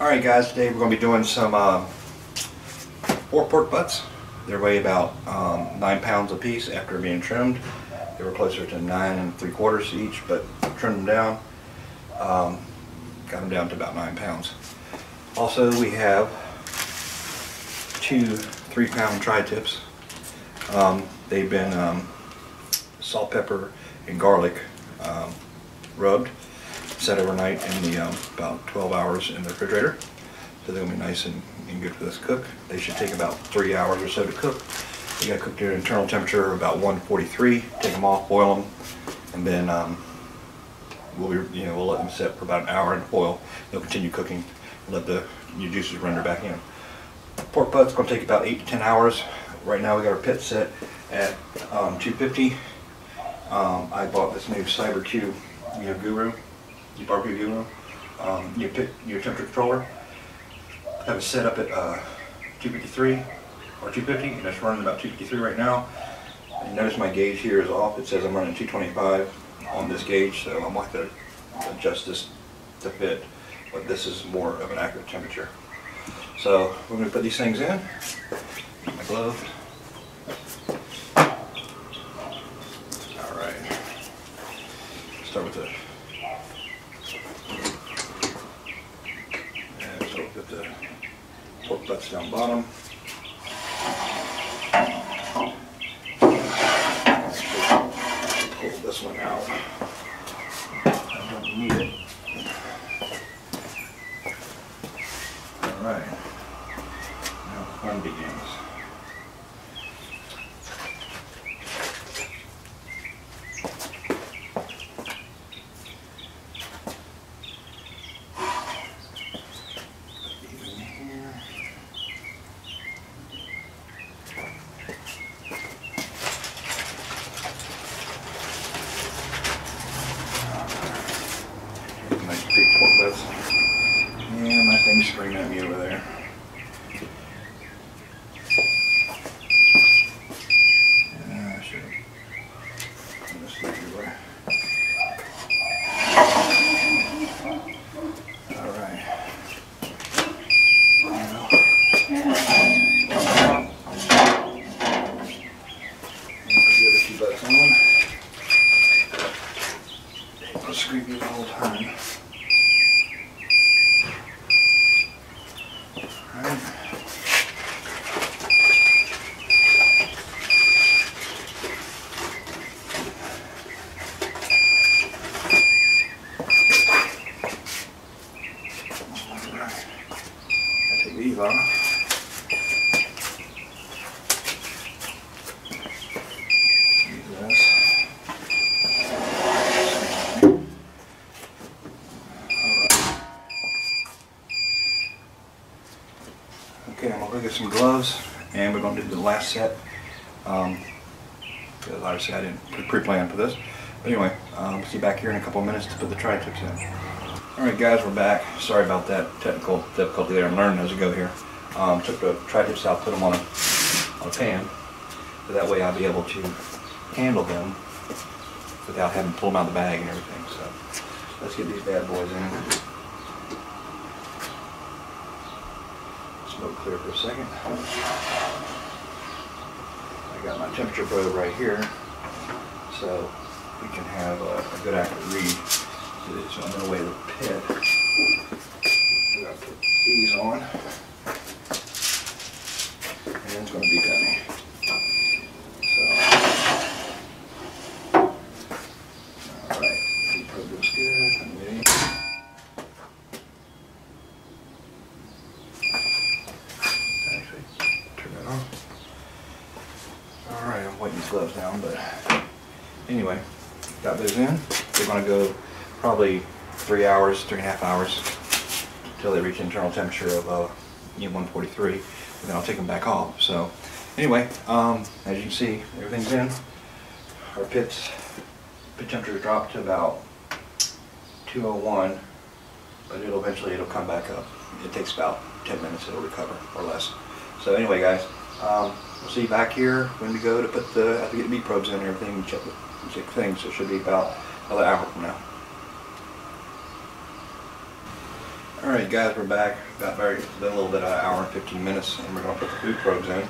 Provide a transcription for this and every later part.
Alright guys, today we're going to be doing some 4 pork butts. They weigh about 9 pounds a piece after being trimmed. They were closer to 9 3/4 each, but trimmed them down. Got them down to about 9 pounds. Also, we have 2 3-pound tri-tips. They've been salt, pepper, and garlic rubbed, set overnight in the about 12 hours in the refrigerator. So they'll be nice and good for this cook. They should take about 3 hours or so to cook. You gotta cook to an internal temperature of about 143. Take them off, boil them, and then we'll let them sit for about an hour in foil. They'll continue cooking. Let the new juices render back in. Pork butt's gonna take about 8 to 10 hours. Right now we got our pit set at 250. I bought this new Cyber Q, Guru, barbecue Guru, your temperature controller. I have it set up at 253 or 250, and it's running about 253 right now. And notice my gauge here is off. It says I'm running 225 on this gauge, so I'm going to have to adjust this to fit, but this is more of an accurate temperature. So we're going to put these things in. My glove. Alright. Start with the put the pork butts down bottom. Pull this one out. I don't need it. Alright. Now the fun begins. Nice big pork butts. Yeah, my thing's screaming at me over there. Yeah, I should put this everywhere. Alright. Put the other 2 butts on. It'll scream me the whole time. Take these off. This. Okay, I'm going to go get some gloves, and we're going to do the last set. Because obviously I didn't pre-plan for this. But anyway, we'll see you back here in a couple of minutes to put the tri-tips in. Alright guys, we're back. Sorry about that technical difficulty there. I'm learning as I go here. Took the tri-tips out, put them on a pan. So that way I'll be able to handle them without having to pull them out of the bag and everything. So let's get these bad boys in. Smoke clear for a second. I got my temperature probe right here, so we can have a good accurate read. So I'm going to weigh the pit. I'm going to put these on, and it's going to beep at me. So, alright, the probe looks good. I'm waiting. Actually, turn that on. Alright, I'm waiting these gloves down, but anyway, got those in. They're going to go probably 3 hours, 3.5 hours until they reach internal temperature of 143, and then I'll take them back off. So anyway, as you can see, everything's in. Our pit temperature dropped to about 201, but eventually it'll come back up. It takes about 10 minutes, it'll recover or less. So anyway guys, we'll see you back here when we go to put after we get the meat probes in and everything, check things. So it should be about another hour from now. Alright guys, we're back. Got been a little bit of an hour and 15 minutes, and we're going to put the food probes in.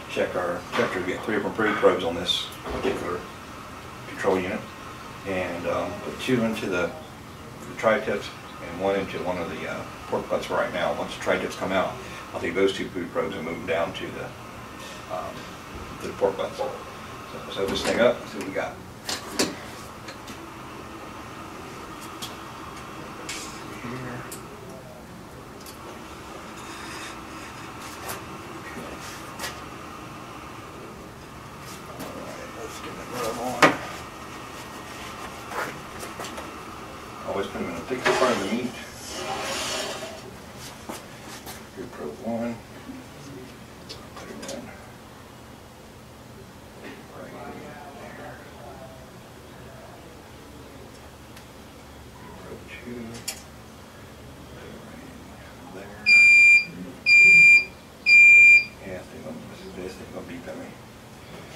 Check our temperature. We get 3 different food probes on this particular control unit. And put 2 into the tri-tips and 1 into one of the pork butts right now. Once the tri-tips come out, I'll take those 2 food probes and move them down to the pork butts. So let's open this thing up and see what we got. Always put them in the thickest part of the meat. Food probe 1. Put it in. Right there. Food probe 2. Put it right there. Yeah, this thing's gonna beep at me.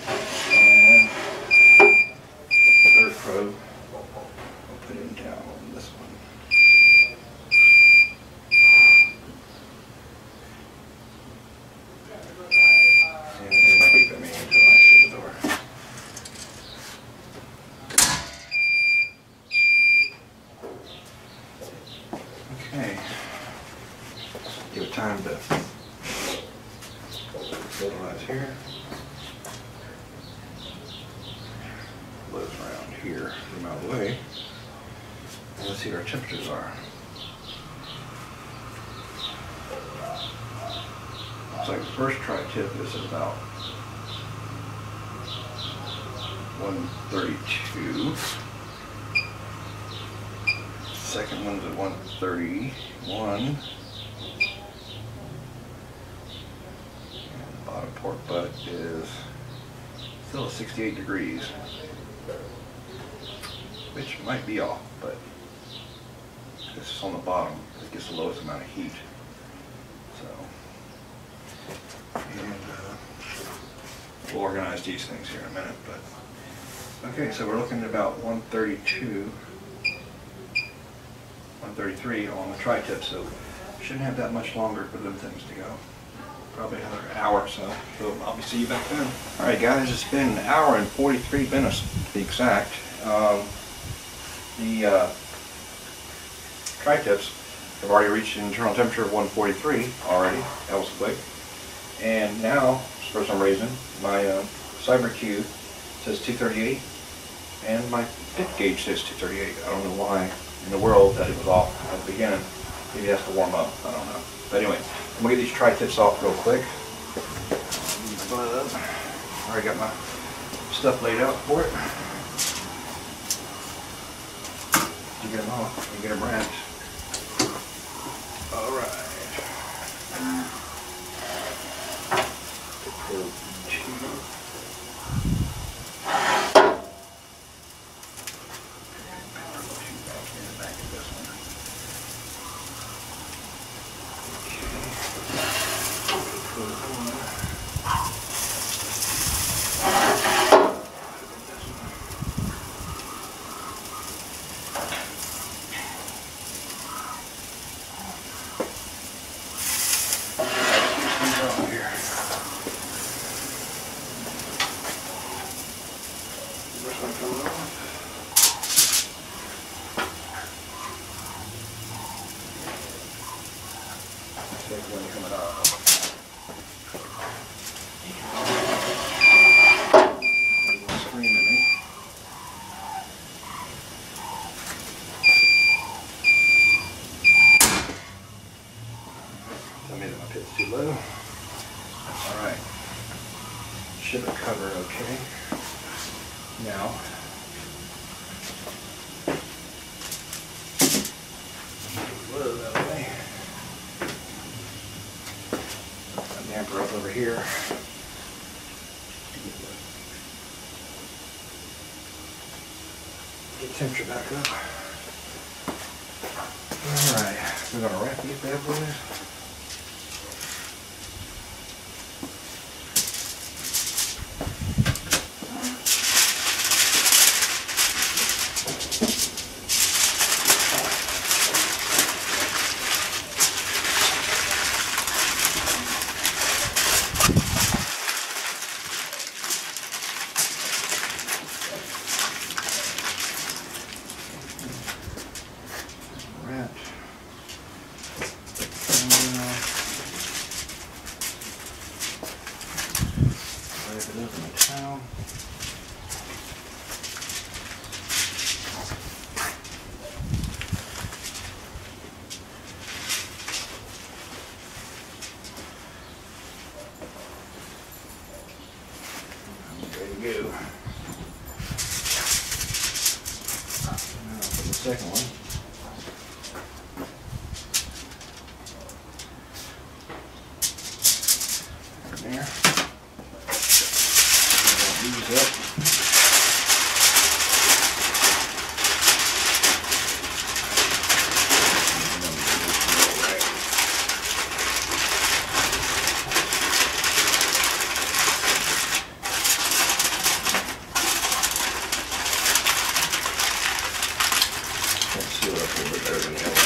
And third probe. Put it down on this one. And it might beep at me until I shut the door. Okay. Give it time to stabilize here. Blows around here from out of the way. Let's see what our temperatures are. Looks like the first tri-tip is at about 132. Second one's at 131. And the bottom pork butt is still at 68 degrees, which might be off, but this is on the bottom. It gets the lowest amount of heat. So, and we'll organize these things here in a minute. But okay, so we're looking at about 132, 133 on the tri-tip. So shouldn't have that much longer for them things to go. Probably another hour or so. So I'll see you back then. All right, guys, it's been an hour and 43 minutes to be exact. The tri-tips have already reached an internal temperature of 143 already. That was quick. And now, for some reason, my cyber Q says 238 and my pit gauge says 238. I don't know why in the world that it was off at the beginning. Maybe it has to warm up. I don't know. But anyway, I'm going to get these tri-tips off real quick. I already got my stuff laid out for it. You get them off and get them wrapped. All right. Too low. All right. Should have covered okay. Now, low that way. Put a damper up over here. Get temperature back up. All right. We're gonna wrap these bad boys. second one. There. These up. Let's see what else a little bit better than the other one.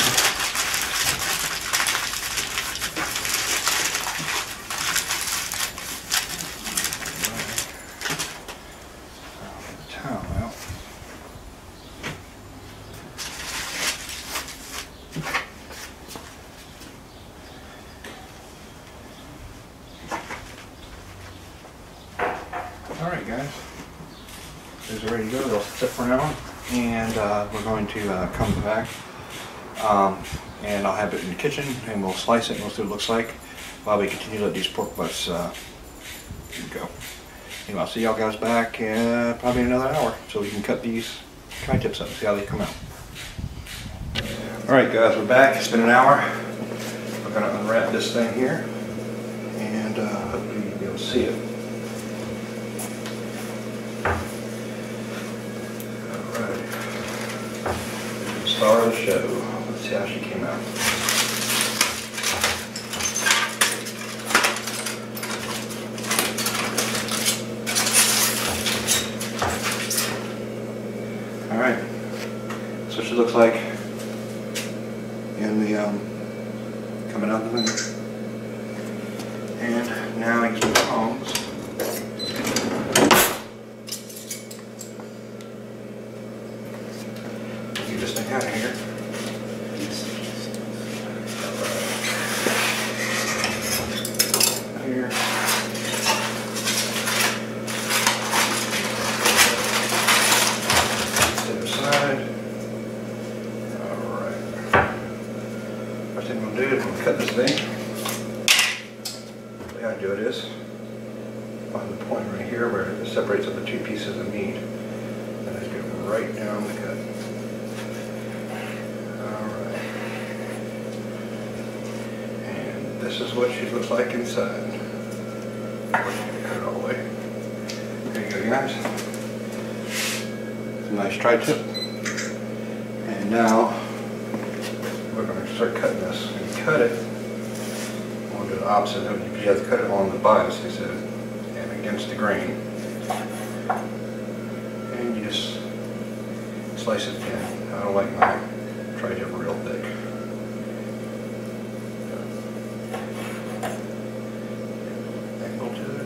Alright guys, these are ready to go. They'll sit for now, and we're going to come back and I'll have it in the kitchen and we'll slice it and we'll see what it looks like while we continue to let these pork butts go. Anyway, I'll see y'all guys back probably in another hour so we can cut these tri-tips up and see how they come out. Alright guys, we're back. It's been an hour. We're going to unwrap this thing here and hopefully you'll be able to see it. Star of the show. Let's see how she came out. Alright, that's what she looks like in the coming out the window. And now I get some tongs. Get this thing out of here. Here. Set aside. Alright. First thing I'm going to do is I'm going to cut this thing. The way I do it is find the point right here where it separates up the two pieces of meat. And I just go right down the cut. Alright. And this is what she looks like inside. We're going to cut it all the way. There you go guys. It's a nice tri-tip. And now we're going to start cutting this. And cut it. I'm going to do the opposite. You have to cut it on the bias, they said, and against the grain. And you just slice it thin. I don't like my tri-tip real thick. Angle to it.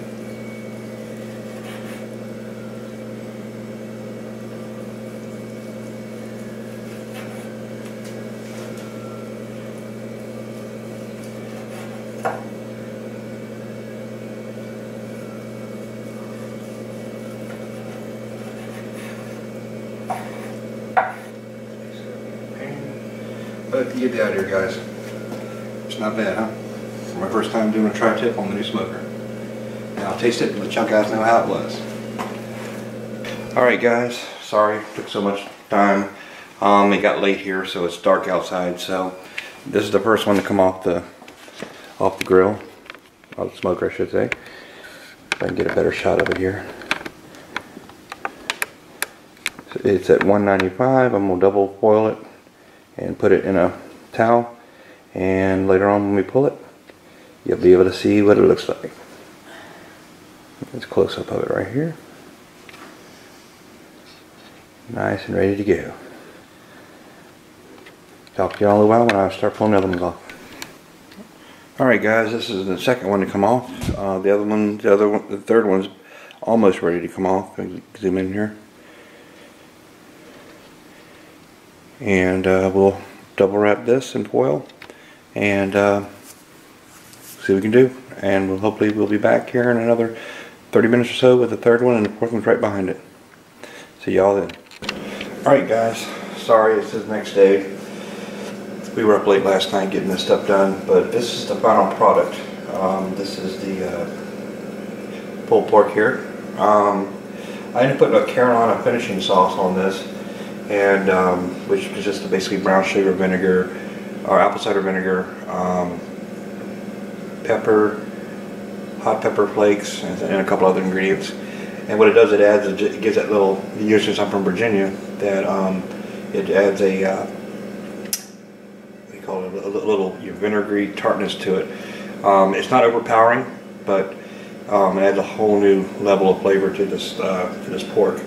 But you get the idea, guys. It's not bad, huh? For my first time doing a tri-tip on the new smoker. Now I'll taste it and let y'all guys know how it was. Alright guys, sorry it took so much time. It got late here, so it's dark outside, so this is the first one to come off the grill. Off the smoker, I should say. If I can get a better shot of it here. So it's at 195. I'm gonna double foil it and put it in a towel, and later on when we pull it you'll be able to see what it looks like. Let's close up of it right here. Nice and ready to go. Talk to you all in a while when I start pulling the other ones off. Alright guys, this is the second one to come off. The third one's almost ready to come off. Zoom in here. And we'll double wrap this in foil and see what we can do. And hopefully we'll be back here in another 30 minutes or so with the third one, and the fourth one's right behind it. See y'all then. Alright guys, sorry it's the next day. We were up late last night getting this stuff done, but this is the final product. This is the pulled pork here. I ended up putting a Carolina finishing sauce on this. and which consists of basically brown sugar vinegar or apple cider vinegar, pepper, hot pepper flakes, and a couple other ingredients. And what it does, it gives that little, usually since I'm from Virginia, that it adds a we call it a little vinegary tartness to it. It's not overpowering, but it adds a whole new level of flavor to this pork.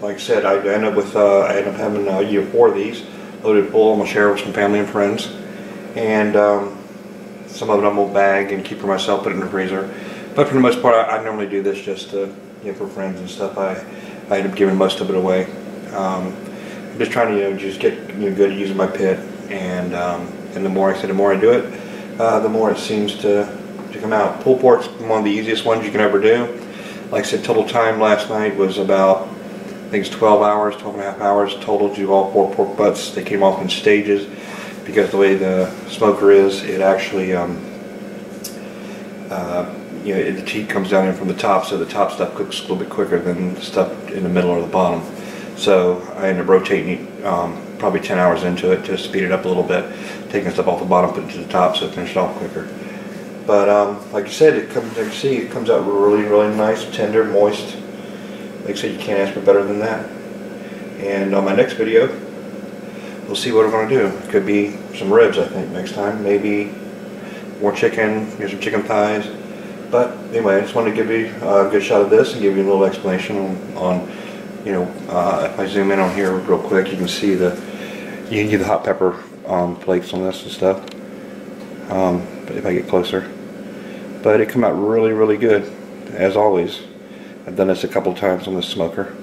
Like I said, I end up having 4 of these loaded full. I'm gonna share with some family and friends, and some of them we'll bag and keep for myself, put it in the freezer. But for the most part, I normally do this just to, for friends and stuff. I end up giving most of it away. I'm just trying to just get good at using my pit, and the more I do it, the more it seems to come out. Pulled pork's one of the easiest ones you can ever do. Like I said, total time last night was about, I think it's 12 hours, 12 and a half hours total to do all 4 pork butts. They came off in stages because the way the smoker is, it actually the heat comes down in from the top, so the top stuff cooks a little bit quicker than the stuff in the middle or the bottom. So I ended up rotating probably 10 hours into it to speed it up a little bit, taking stuff off the bottom, putting it to the top, so it finished off quicker. But like you said, like you see, it comes out really, really nice, tender, moist. Like I said, you can't ask for better than that. And on my next video, we'll see what we're going to do. It could be some ribs, I think, next time. Maybe more chicken, here's some chicken thighs. But anyway, I just wanted to give you a good shot of this and give you a little explanation on if I zoom in on here real quick, you can see you can get the hot pepper flakes on this and stuff. But if I get closer, but it come out really, really good, as always. I've done this a couple times on the smoker,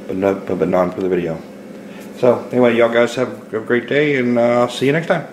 but not for the video. So anyway, y'all guys have a great day, and I'll see you next time.